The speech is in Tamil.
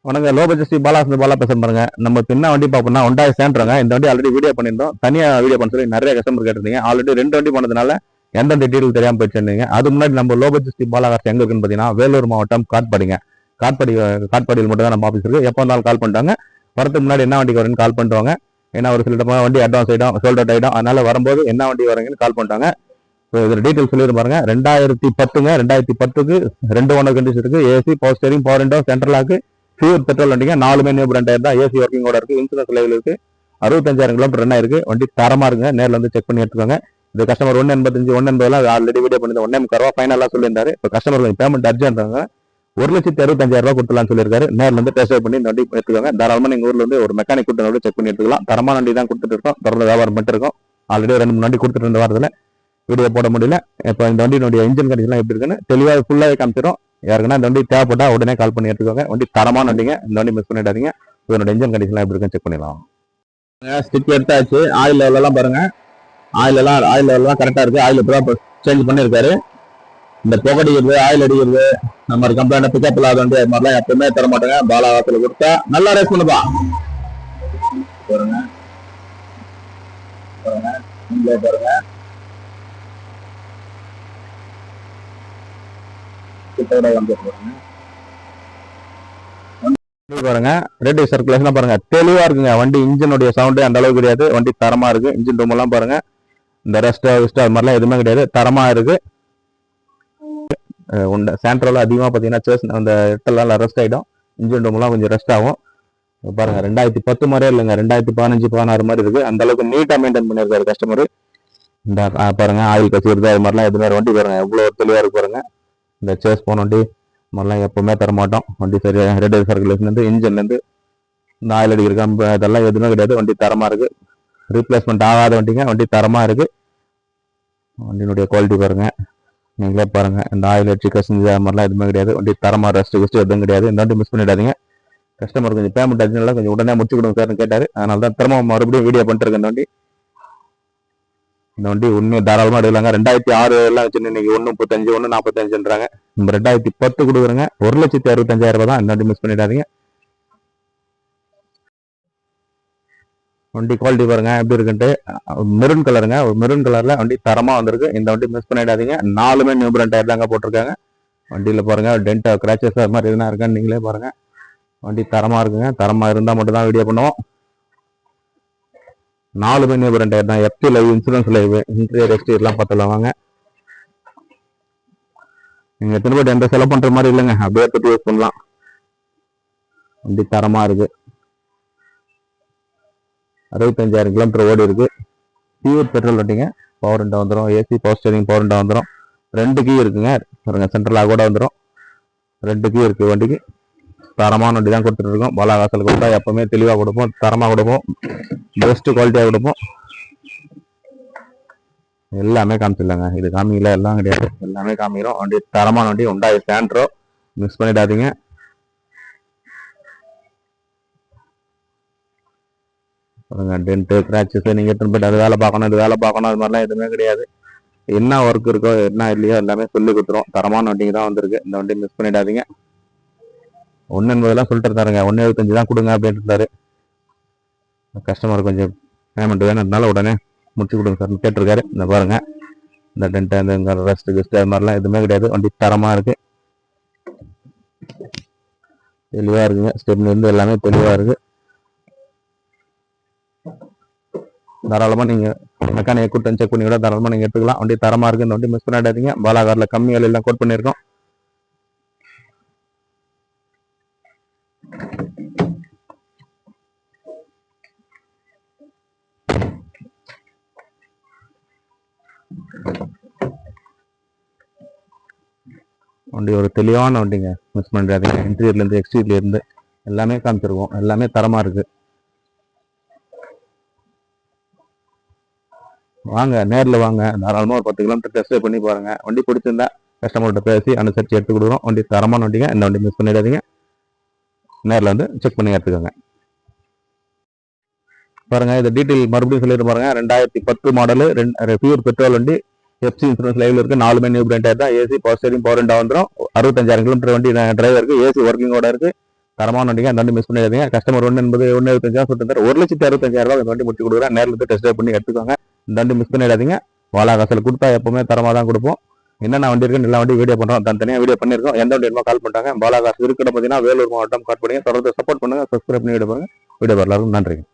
உனக்கு லோ பட்ஜெட் பாலா பேசுறேன் பாருங்க. நம்ம என்ன வண்டி பார்ப்போம்னா Honda Sentra. இந்த வண்டி ஆல்ரெடி வீடியோ பண்ணியிருந்தோம். தனியாக வீடியோ பண்ண சொல்லி நிறைய கஸ்டமர் கேட்டிருந்தீங்க. ஆல்ரெடி 2 வண்டி பண்ணதுனால எந்த டீட்டெயில் தெரியாம போயிடுச்சுருந்தீங்க. அது முன்னாடி நம்ம லோ பட்ஜெட் பாலா எங்க இருக்குன்னு பார்த்தீங்கன்னா வேலூர் மாவட்டம் காட்பாடிங்க. காட்பாடியில் மட்டும் தான் நம்ம ஆஃபீஸ் இருக்கு. எப்போ வந்தாலும் கால் பண்ணிட்டாங்க. வரதுக்கு முன்னாடி என்ன வண்டிக்கு வரேன்னு கால் பண்ணுவாங்க. ஏன்னா ஒரு சில வண்டி அட்வான்ஸ் ஆகிடும், சோல்ட் அவுட் ஆகிடும். அதனால வரும்போது என்ன வண்டி வரீங்கன்னு கால் பண்ணிட்டாங்க. இதில் டீட்டெயில் சொல்லி பாருங்க. 2010ங்க. 2010க்கு 2 ஓனர் கண்டிஷன் இருக்கு. AC, power steering, power window, central lock, pure petrol வண்டிங்க. 4மே நியூ பிராண்ட் டயர் தான். ஏசி ஒர்க்கிங்கோட இருக்கு. இன்சூரன்ஸ் லைவ்ல இருக்கு. 65,000 கிலோமீட்டர் ரன் ஆயிருக்கு. வண்டி தரமா இருக்குங்க. நேரில் வந்து செக் பண்ணி எடுத்துக்கோங்க. இந்த கஸ்டமர் 185 180 ஆல்ரெடி வீடியோ பண்ணி 1.25 ஃபைனலாக சொல்லியிருந்தாரு. இப்போ கஸ்டமர் பேமெண்ட் அர்ஜென்ட் 1,65,000 கொடுத்துலாம்னு சொல்லியிருக்காரு. நேரில் வந்து டெஸ்ட் பண்ணி இந்த வண்டி எடுத்துக்கோங்க. தாராளமாக நீங்கள் ஊரில் வந்து ஒரு மெக்கானிக் கூட்டு செக் பண்ணி எடுத்துக்கலாம். தரமான வண்டி தான் கொடுத்துட்டு இருக்கோம். தொடர்ந்து வியாபாரம் பண்ணிட்டு இருக்கோம். ஆல்ரெடி 2-3 வண்டி கொடுத்துட்டு இருந்த வாரத்தில் வீடியோ போட முடியல. இப்போ இந்த வண்டியினுடைய இன்ஜின் கண்டிஷன் எப்படி இருக்குன்னு தெளிவாக ஃபுல்லாகவே காமிச்சிடும். யாருக்குன்னா இந்த வண்டி தேவைப்பட்டா உடனே கால் பண்ணி எடுத்துக்கோங்க. வண்டி தரமான வண்டிங்க. இந்த வண்டி மிஸ் பண்ணிடாதீங்க. இதனோட இன்ஜின் கண்டிஷன் எப்படி இருக்குன்னு செக் பண்ணிடலாம். ஸ்டிக் எடுத்தாச்சு. ஆயில் லெவலெல்லாம் பாருங்க. ஆயில் லெவலாம் கரெக்டாக இருக்கு. ஆயில் இப்போ சேஞ்ச் பண்ணியிருக்காரு. இந்த புகடிக்கிறது, ஆயில் அடிக்கிறது, அந்த மாதிரி கம்ப்ளைண்ட் பிக்கப் இல்லாத வண்டி அது மாதிரிலாம் எப்பவுமே தர மாட்டேங்க. பாலா வாசல் கொடுத்தா நல்லா ரேஸ் பண்ணுப்பா. பாருங்க பாருங்க பாருங்க. ரெட் சர்க்குலேஷன் பாருங்க. தெளிவா இருக்குங்க. வண்டி இன்ஜினுடைய சவுண்டு அந்த அளவுக்கு கிடையாது. வண்டி தரமா இருக்கு. இன்ஜின் ரூம் எல்லாம் பாருங்க. இந்த ரெஸ்ட் அது மாதிரிலாம் எதுவுமே கிடையாது. தரமா இருக்கு. சாண்ட்ரோல அதிகமாக பார்த்தீங்கன்னா அந்த இடத்துலாம் ரெஸ்ட் ஆகிடும். இன்ஜின் ரூம்லாம் கொஞ்சம் ரெஸ்ட் ஆகும். பாருங்க 2010 மாதிரியே இல்லைங்க. 2015 16 மாதிரி இருக்கு. அந்த அளவுக்கு நீட்டா மெயின்டைன் பண்ணியிருக்காரு கஸ்டமர். இந்த பாருங்க ஆயில் கசிக்கிறது அது மாதிரிலாம் எதுவுமே வண்டி பாருங்க எவ்வளவு தெளிவா இருக்கு பாருங்க. இந்த சேஸ் போன வண்டி மாதிரிலாம் எப்பவுமே தர மாட்டோம். வண்டி சரியா ரெட் சர்க்குலேஷன்லேருந்து இன்ஜின்லேருந்து இந்த ஆயில் அடிக்கிற கம்பு அதெல்லாம் எதுவுமே கிடையாது. வண்டி தரமா இருக்கு. ரீப்ளேஸ்மெண்ட் ஆகாத வண்டிங்க. வண்டி தரமா இருக்கு. வண்டியினுடைய குவாலிட்டி பாருங்க. நீங்களே பாருங்க. இந்த ஆயில் அடிச்சு கசிஞ்சு அது மாதிரிலாம் எதுவுமே கிடையாது. வண்டி தரமா ரெஸ்ட் எதுவும் கிடையாது. இந்த வண்டி மிஸ் பண்ணிடாதீங்க. கஸ்டமர் கொஞ்சம் பேமெண்ட் அர்ஜென்ட்ல கொஞ்சம் உடனே முடிச்சு கொடுங்க சார்னு கேட்டாரு. அதனால தான் திரும்ப மறுபடியும் வீடியோ பண்ணிட்டு இருக்கேன். இந்த வண்டி உண்மையை தாராளமாக எடுக்கலாங்க. 2006 எல்லாம் வச்சு இன்னைக்கு 1.35 1.45ன்றாங்க. நம்ம 2010 கொடுக்குறேங்க. 1,65,000 தான். இந்த வண்டி மிஸ் பண்ணிடாதீங்க. வண்டி குவாலிட்டி பாருங்க எப்படி இருக்குன்ட்டு. மெரூன் கலருங்க. மெரூன் கலர்ல வண்டி தரமா வந்திருக்கு. இந்த வண்டி மிஸ் பண்ணிடாதீங்க. 4மே நியூ பிராண்ட் டயர் தாங்க போட்டிருக்காங்க. வண்டியில பாருங்க டென்ட் கிராச்சஸ் அது மாதிரி எதுனா இருக்கான்னு நீங்களே பாருங்க. வண்டி தரமா இருக்குங்க. தரமா இருந்தா மட்டும் தான் வீடியோ பண்ணுவோம். 4மே நியூ பிராண்ட் டயர் தான். FT live, insurance live, interior எக்ஸ்டீரியர்லாம் பார்த்துலாம் வாங்க. நீங்க திரும்ப எந்த செலவு பண்ற மாதிரி இல்லைங்க. அப்படியே எடுத்து யூஸ் பண்ணலாம். வண்டி தரமா இருக்கு. 65,000 கிலோமீட்டர் ஓடி இருக்கு. பியூர் பெட்ரோல் வண்டிங்க. பவர் விண்டோ வந்துடும். AC, power steering, power window வந்துடும். 2 கீ இருக்குங்க. பாருங்க சென்ட்ரலாக கூட வந்துடும். 2 கீ இருக்கு வண்டிக்கு. தரமான வண்டி தான் கொடுத்துட்டு இருக்கோம். பாலா வாசல் கொடுத்தா எப்பவுமே தெளிவாக கொடுப்போம். தரமாக கொடுப்போம். பெஸ்ட் குவாலிட்டியாக கொடுப்போம். எல்லாமே காமிச்சிடலாங்க. இது காமிக்கல எல்லாம் கிடையாது. எல்லாமே காமிக்கிறோம். வண்டி தரமான வண்டி. Honda Santro மிஸ் பண்ணிடாதீங்க. டென்ட் கிராச்சஸ் நீங்க எடுத்துன்னு போயிட்டு அது வேலை பார்க்கணும் இது வேலை பார்க்கணும் அது மாதிரிலாம் எதுவுமே கிடையாது. என்ன ஒர்க் இருக்கோ என்ன இல்லையோ எல்லாமே சொல்லி கொடுத்துரும். தரமான வண்டிங்க தான் வந்திருக்கு. இந்த வண்டி மிஸ் பண்ணிடாதீங்க. 1.80 சொல்லிட்டு இருந்தாருங்க. 1.75 தான் கொடுங்க அப்படின்ட்டு இருந்தாரு. கஸ்டமர் கொஞ்சம் பேமெண்ட் வேணும்னால உடனே முடிச்சு கொடுங்க சார் கேட்டிருக்காரு. இந்த பாருங்க இந்த டென்ட் அந்த ரெஸ்ட் கிஸ்ட் அது மாதிரிலாம் எதுவுமே கிடையாது. வண்டி தரமா இருக்கு. தெளிவா இருக்குங்க. ஸ்டெப்ல இருந்து எல்லாமே தெளிவா இருக்கு. தாராளமா நீங்க மெக்கானிக் கூட்டம் செக் பண்ணி கூட தாராளமா நீங்க எடுத்துக்கலாம். வண்டி தரமா இருக்கு. இந்த வண்டி மிஸ் பண்ணிடாதீங்க. பாலாகார்ல கம்மி விலையெல்லாம் கோட் பண்ணியிருக்கோம். வண்டி ஒரு தெளிவான வண்டிங்க. மிஸ் பண்ணிடாதீங்க. இன்டீரியர்ல இருந்து எக்ஸ்டீரியர்ல இருந்து எல்லாமே காமிச்சிருக்கோம். எல்லாமே தரமா இருக்கு. வாங்க நேரில் வாங்க. தாராளமாக ஒரு 10 கிலோமீட்டர் டெஸ்ட் பண்ணி பாருங்க. வண்டி பிடிச்சிருந்தா கஸ்டமர்கிட்ட பேசி அனுசரித்து எடுத்து கொடுக்குறோம். வண்டி தரமான வண்டிங்க. இந்த வண்டி மிஸ் பண்ணிடாதீங்க. நேரில் வந்து செக் பண்ணி எடுத்துக்கோங்க. பாருங்க இந்த டீட்டெயில் மறுபடியும் சொல்லிட்டு பாருங்க. 2010 மாடலு பியூர் பெட்ரோல் வண்டி. எஃப்சி இன்சூரன்ஸ் லைவ்ல இருக்கு. 4மே நியூ பிராண்ட் டயர் தான். AC, power steering, power window வந்துடும். 65,000 கிலோமீட்டர் வண்டி டிரைவருக்கு. ஏசி ஒர்க்கிங்கோட இருக்கு. தரமான வண்டிங்க. அந்த வண்டி மிஸ் பண்ணிடாதீங்க. கஸ்டமர் 1 என்பது 1,75 சொல்லிட்டு 1,65,000 இந்த வண்டி முடிச்சு கொடுக்குறேன். நேரில் வந்து டெஸ்ட் ட்ரைவ் பண்ணி எடுத்துக்கோங்க. இந்த வண்டி மிஸ் பண்ணிடாதீங்க. வாலா காசில் கொடுத்தா எப்பவுமே தரமாக தான் கொடுப்போம். என்னென்ன வண்டி இருக்குன்னு எல்லா வண்டி வீடியோ பண்ணுறோம். தனியாக வீடியோ பண்ணியிருக்கோம். எந்த வண்டி வேணுமோ கால் பண்ணிட்டாங்க. பாலா காசு இருக்கிற பார்த்தீங்கன்னா வேலூர் மாவட்டம் கால் பண்ணி தொடர்ந்து சப்போர்ட் பண்ணுங்க. சப்ஸ்கிரைப் பண்ணி வீடியோ பாருங்க. வீடியோ வரலாறு நன்றிங்க.